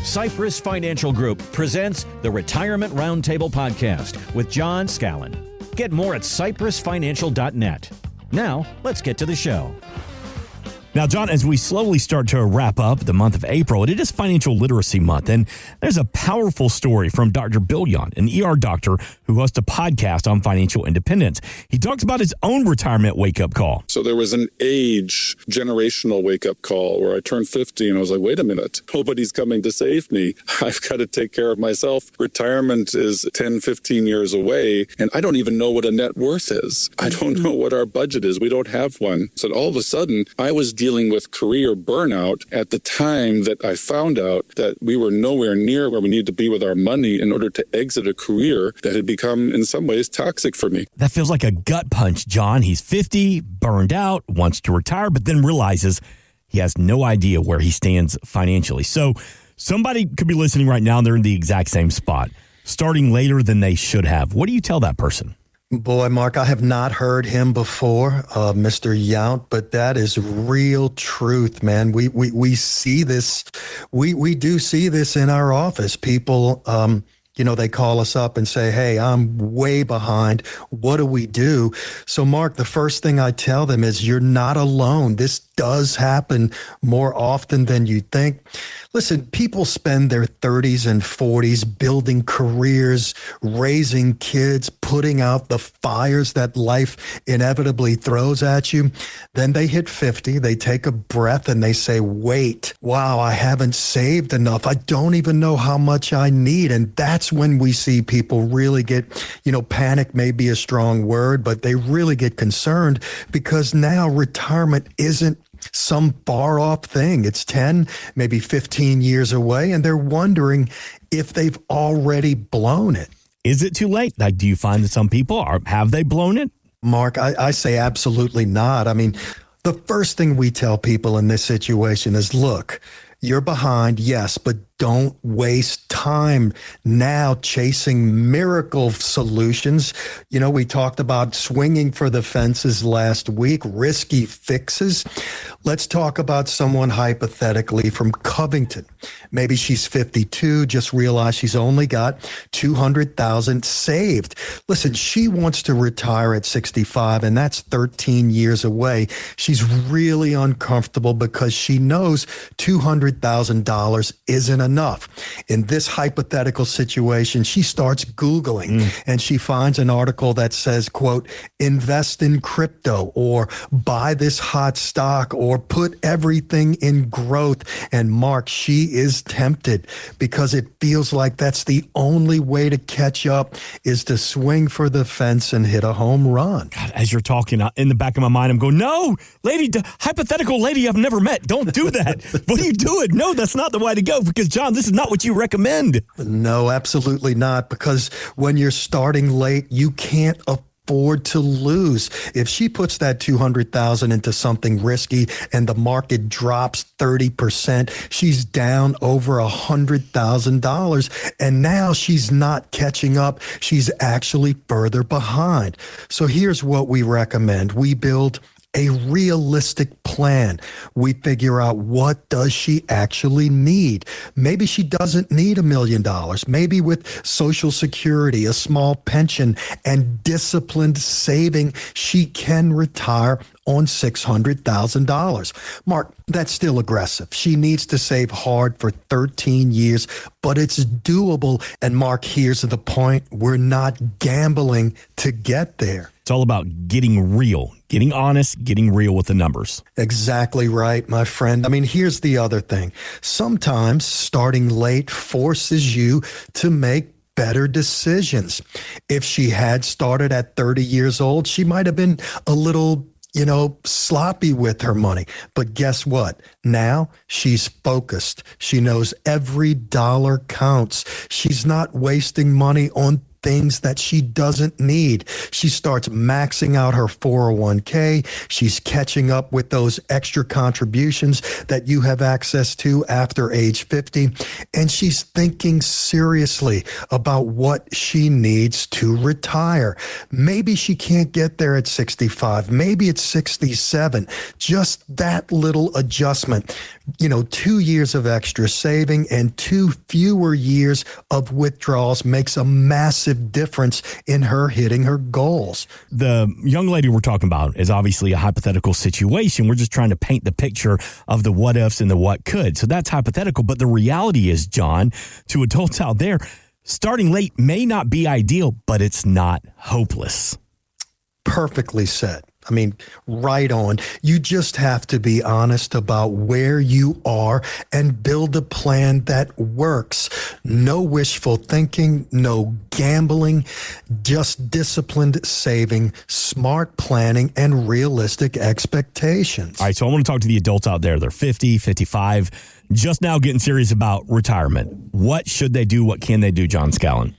Cypress Financial Group presents the Retirement Roundtable Podcast with John Scallan. Get more at cypressfinancial.net. Now, let's get to the show. Now, John, as we slowly start to wrap up the month of April, it is Financial Literacy Month, and there's a powerful story from Dr. Bill Young, an ER doctor who hosts a podcast on financial independence. He talks about his own retirement wake-up call. So there was an age generational wake-up call where I turned 50 and I was like, wait a minute, nobody's coming to save me. I've got to take care of myself. Retirement is 10, 15 years away, and I don't even know what a net worth is. I don't know what our budget is. We don't have one. So all of a sudden, I was dealing with career burnout at the time that I found out that we were nowhere near where we needed to be with our money in order to exit a career that had become, in some ways, toxic for me. That feels like a gut punch, John. He's 50, burned out, wants to retire, but then realizes he has no idea where he stands financially. So somebody could be listening right now and they're in the exact same spot, starting later than they should have. What do you tell that person? Boy, Mark, I have not heard him before, Mr. Yount, but that is real truth, man. We see this. We do see this in our office. People, they call us up and say, hey, I'm way behind. What do we do? So, Mark, the first thing I tell them is you're not alone. This does happen more often than you think. Listen, people spend their 30s and 40s building careers, raising kids, putting out the fires that life inevitably throws at you. Then they hit 50, they take a breath and they say, wait, wow, I haven't saved enough. I don't even know how much I need. And that's when we see people really get, panic may be a strong word, but they really get concerned because now retirement isn't some far off thing. It's 10, maybe 15 years away, and they're wondering if they've already blown it. Is it too late? Like, do you find that some people have they blown it? Mark, I say absolutely not. I mean, the first thing we tell people in this situation is, look, you're behind, yes, but don't waste time now chasing miracle solutions. We talked about swinging for the fences last week, risky fixes. Let's talk about someone hypothetically from Covington. Maybe she's 52, just realized she's only got $200,000 saved. Listen, she wants to retire at 65, and that's 13 years away. She's really uncomfortable because she knows $200,000 isn't enough. In this hypothetical situation, she starts Googling and she finds an article that says, quote, invest in crypto or buy this hot stock or put everything in growth. And Mark, she is tempted because it feels like that's the only way to catch up is to swing for the fence and hit a home run. God, as you're talking, in the back of my mind, I'm going, no, lady, hypothetical lady I've never met. Don't do that. What are you doing? No, that's not the way to go because, John, this is not what you recommend. No, absolutely not. Because when you're starting late, you can't afford to lose. If she puts that $200,000 into something risky and the market drops 30%, she's down over $100,000. And now she's not catching up. She's actually further behind. So here's what we recommend. We build a realistic plan. We figure out what does she actually need. Maybe she doesn't need $1 million. Maybe with Social Security, a small pension, and disciplined saving, she can retire on $600,000. Mark, that's still aggressive. She needs to save hard for 13 years, but it's doable. And Mark, here's the point. We're not gambling to get there. It's all about getting real, getting honest, getting real with the numbers. Exactly right, my friend. I mean, here's the other thing. Sometimes starting late forces you to make better decisions. If she had started at 30 years old, she might have been a little sloppy with her money. But guess what? Now she's focused. She knows every dollar counts. She's not wasting money on things that she doesn't need. She starts maxing out her 401k. She's catching up with those extra contributions that you have access to after age 50. And she's thinking seriously about what she needs to retire. Maybe she can't get there at 65. Maybe it's 67. Just that little adjustment. 2 years of extra saving and 2 fewer years of withdrawals makes a massive difference in her hitting her goals. The young lady we're talking about is obviously a hypothetical situation. We're just trying to paint the picture of the what ifs and the what could. So that's hypothetical. But the reality is, John, to adults out there, starting late may not be ideal, but it's not hopeless. Perfectly said. I mean, right on. You just have to be honest about where you are and build a plan that works. No wishful thinking, no gambling, just disciplined saving, smart planning, and realistic expectations. All right, so I want to talk to the adults out there. They're 50, 55, just now getting serious about retirement. What should they do? What can they do, John Scallan?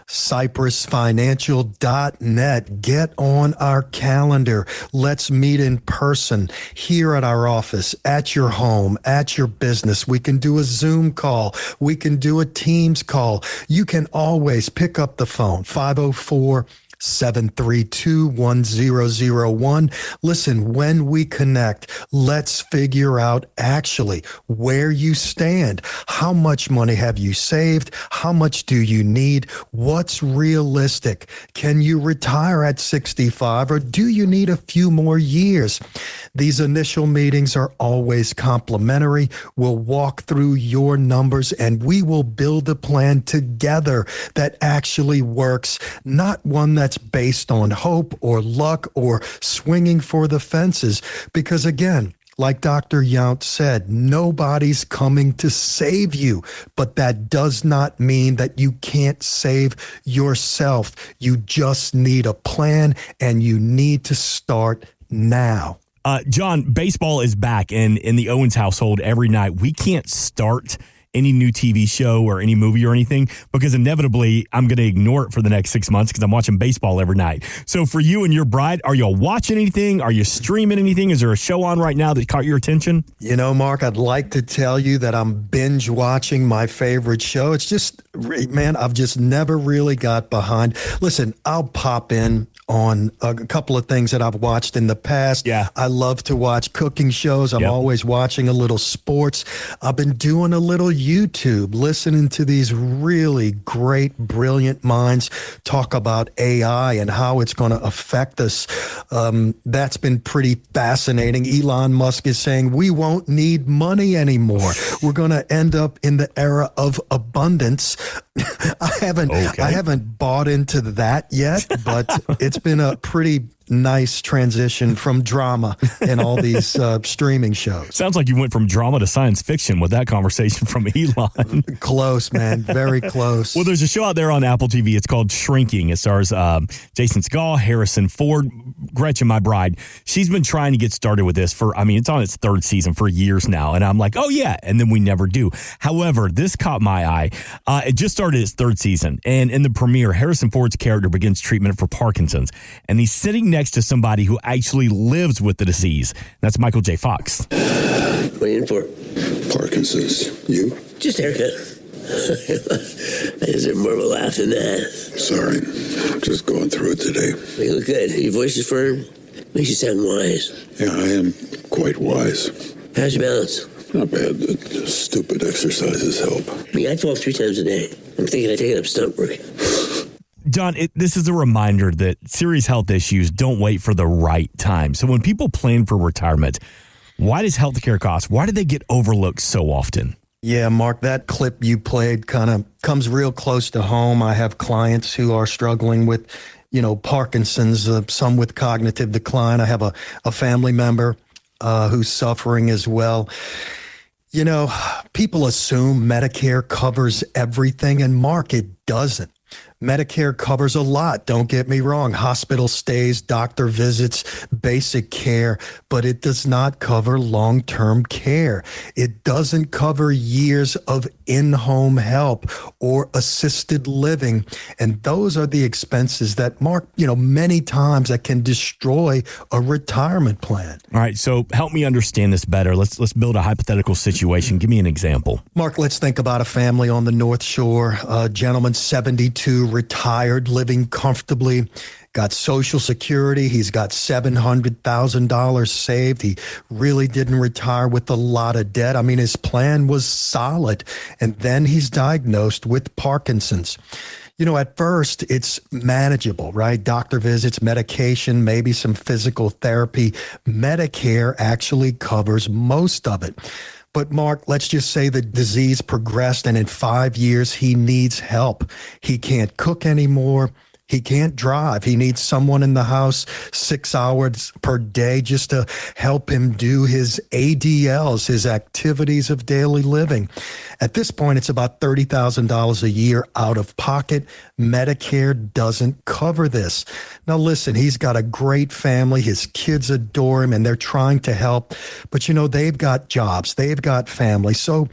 CypressFinancial.net. Get on our calendar. Let's meet in person here at our office, at your home, at your business. We can do a Zoom call. We can do a Teams call. You can always pick up the phone, 504-732-1001. Listen, when we connect, let's figure out actually where you stand. How much money have you saved? How much do you need? What's realistic? Can you retire at 65 or do you need a few more years? These initial meetings are always complimentary. We'll walk through your numbers and we will build a plan together that actually works, not one that's based on hope or luck or swinging for the fences. Because again, like Dr. Yount said, nobody's coming to save you, but that does not mean that you can't save yourself. You just need a plan and you need to start now. John, baseball is back, and in the Owens household every night, we can't start any new TV show or any movie or anything because inevitably I'm going to ignore it for the next 6 months because I'm watching baseball every night. So for you and your bride, are y'all watching anything? Are you streaming anything? Is there a show on right now that caught your attention? Mark, I'd like to tell you that I'm binge watching my favorite show. It's just, man, I've just never really got behind. Listen, I'll pop in on a couple of things that I've watched in the past. Yeah. I love to watch cooking shows. I'm always watching a little sports. I've been doing a little YouTube, listening to these really great, brilliant minds talk about AI and how it's going to affect us. That's been pretty fascinating. Elon Musk is saying we won't need money anymore. We're going to end up in the era of abundance. I haven't bought into that yet, but it's been a pretty nice transition from drama and all these streaming shows. Sounds like you went from drama to science fiction with that conversation from Elon. Close, man. Very close. Well, there's a show out there on Apple TV. It's called Shrinking. It stars Jason Segel, Harrison Ford, Gretchen, my bride. She's been trying to get started with this it's on its 3rd season for years now. And I'm like, oh yeah. And then we never do. However, this caught my eye. It just started its 3rd season. And in the premiere, Harrison Ford's character begins treatment for Parkinson's. And he's sitting next to somebody who actually lives with the disease. That's Michael J. Fox. What are you in for? Parkinson's. You? Just a haircut. I deserve more of a laugh than that. Sorry. Just going through it today. You look good. Your voice is firm. Makes you sound wise. Yeah, I am quite wise. How's your balance? Not bad. The stupid exercises help. I fall 3 times a day. I'm thinking of taking up stunt work. John, this is a reminder that serious health issues don't wait for the right time. So when people plan for retirement, why does healthcare cost? Why do they get overlooked so often? Yeah, Mark, that clip you played kind of comes real close to home. I have clients who are struggling with, Parkinson's, some with cognitive decline. I have a family member who's suffering as well. People assume Medicare covers everything, and Mark, it doesn't. Medicare covers a lot, don't get me wrong. Hospital stays, doctor visits, basic care, but it does not cover long-term care. It doesn't cover years of in-home help or assisted living. And those are the expenses that, Mark, many times that can destroy a retirement plan. All right, so help me understand this better. Let's build a hypothetical situation. Give me an example. Mark, let's think about a family on the North Shore. A gentleman, 72, retired, living comfortably, got Social Security. He's got $700,000 saved. He really didn't retire with a lot of debt. I mean, his plan was solid. And then he's diagnosed with Parkinson's. At first, it's manageable, right? Doctor visits, medication, maybe some physical therapy. Medicare actually covers most of it. But Mark, let's just say the disease progressed and in 5 years, he needs help. He can't cook anymore. He can't drive. He needs someone in the house 6 hours per day just to help him do his ADLs, his activities of daily living. At this point, it's about $30,000 a year out of pocket. Medicare doesn't cover this. Now, listen, he's got a great family. His kids adore him, and they're trying to help. But, they've got jobs. They've got family. So,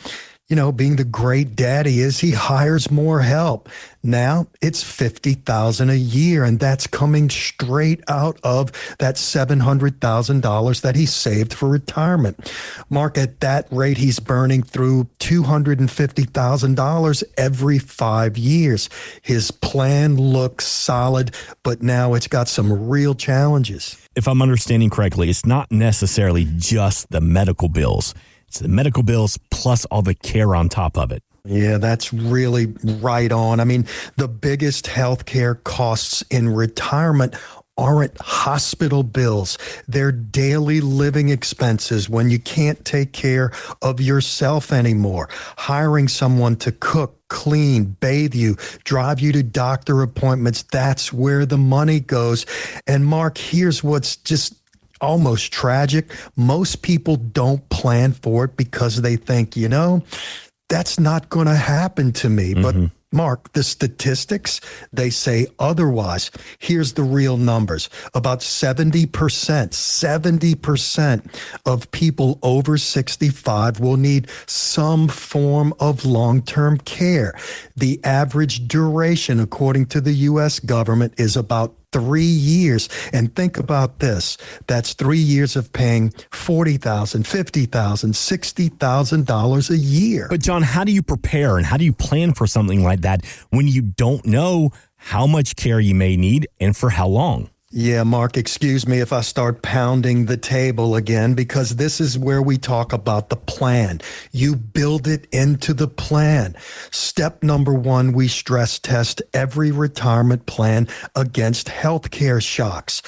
being the great dad he is, he hires more help. Now it's $50,000 a year, and that's coming straight out of that $700,000 that he saved for retirement. Mark, at that rate, he's burning through $250,000 every 5 years. His plan looks solid, but now it's got some real challenges. If I'm understanding correctly, it's not necessarily just the medical bills. It's the medical bills plus all the care on top of it. Yeah, that's really right on. I mean, the biggest healthcare costs in retirement aren't hospital bills. They're daily living expenses when you can't take care of yourself anymore. Hiring someone to cook, clean, bathe you, drive you to doctor appointments, that's where the money goes. And Mark, here's what's just almost tragic. Most people don't plan for it because they think, that's not going to happen to me. But Mark, the statistics, they say otherwise. Here's the real numbers. About 70% of people over 65 will need some form of long-term care. The average duration, according to the U.S. government, is about 3 years. And think about this. That's 3 years of paying $40,000, $50,000, $60,000 a year. But John, how do you prepare and how do you plan for something like that when you don't know how much care you may need and for how long? Yeah, Mark, excuse me if I start pounding the table again, because this is where we talk about the plan. You build it into the plan. Step number 1, we stress test every retirement plan against healthcare shocks.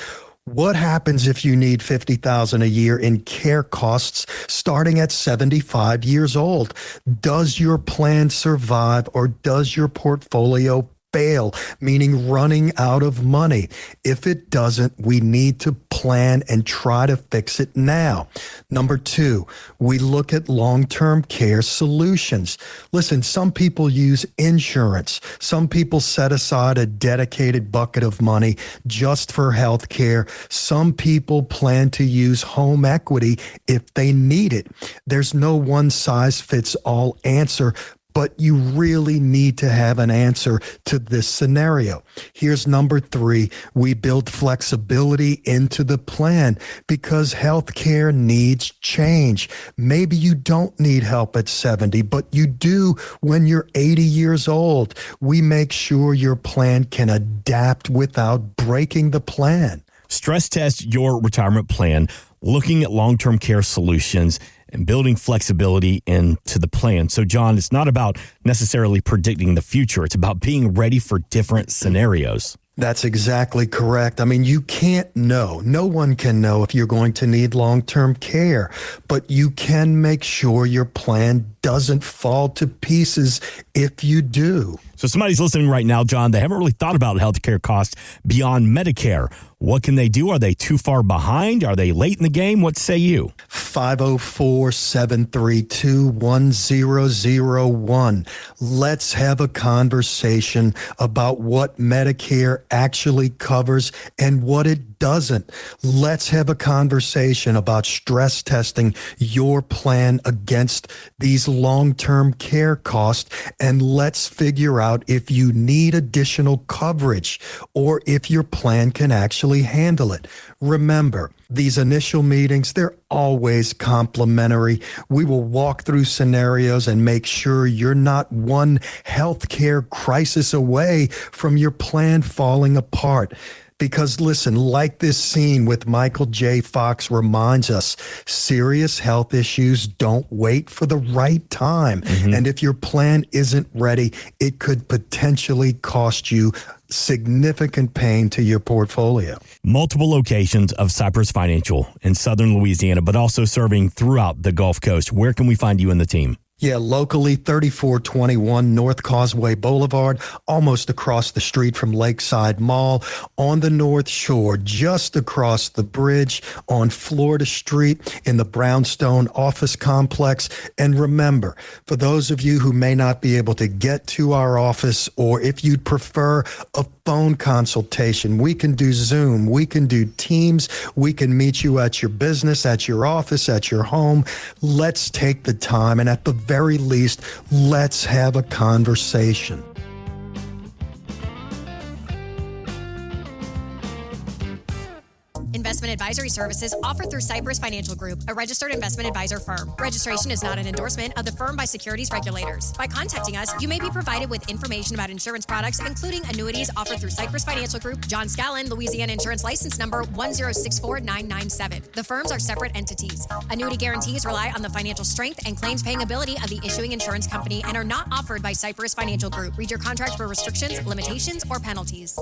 What happens if you need $50,000 a year in care costs starting at 75 years old? Does your plan survive, or does your portfolio fail, meaning running out of money? If it doesn't, we need to plan and try to fix it now. Number 2, we look at long-term care solutions. Listen, some people use insurance. Some people set aside a dedicated bucket of money just for health care. Some people plan to use home equity if they need it. There's no one-size-fits-all answer, but you really need to have an answer to this scenario. Here's number 3. We build flexibility into the plan because healthcare needs change. Maybe you don't need help at 70, but you do when you're 80 years old. We make sure your plan can adapt without breaking the plan. Stress test your retirement plan, looking at long-term care solutions and building flexibility into the plan. So, John, it's not about necessarily predicting the future. It's about being ready for different scenarios. That's exactly correct. I mean, you can't know. No one can know if you're going to need long-term care, but you can make sure your plan doesn't fall to pieces if you do. So somebody's listening right now, John, they haven't really thought about healthcare costs beyond Medicare. What can they do? Are they too far behind? Are they late in the game? What say you? 504-732-1001. Let's have a conversation about what Medicare actually covers and what it doesn't. Let's have a conversation about stress testing your plan against these long-term care costs, and let's figure out if you need additional coverage or if your plan can actually handle it. Remember, these initial meetings, they're always complimentary. We will walk through scenarios and make sure you're not one healthcare crisis away from your plan falling apart. Because listen, like this scene with Michael J. Fox reminds us, serious health issues don't wait for the right time. And if your plan isn't ready, it could potentially cost you significant pain to your portfolio. Multiple locations of Cypress Financial in southern Louisiana, but also serving throughout the Gulf Coast. Where can we find you and the team? Yeah, locally, 3421 North Causeway Boulevard, almost across the street from Lakeside Mall, on the North Shore, just across the bridge on Florida Street in the Brownstone office complex. And remember, for those of you who may not be able to get to our office, or if you'd prefer a phone consultation, we can do Zoom, we can do Teams, we can meet you at your business, at your office, at your home. Let's take the time, and at the very least, let's have a conversation. Investment advisory services offered through Cypress Financial Group, a registered investment advisor firm. Registration is not an endorsement of the firm by securities regulators. By contacting us, you may be provided with information about insurance products, including annuities offered through Cypress Financial Group, John Scallan, Louisiana Insurance License Number 1064997. The firms are separate entities. Annuity guarantees rely on the financial strength and claims paying ability of the issuing insurance company and are not offered by Cypress Financial Group. Read your contract for restrictions, limitations, or penalties.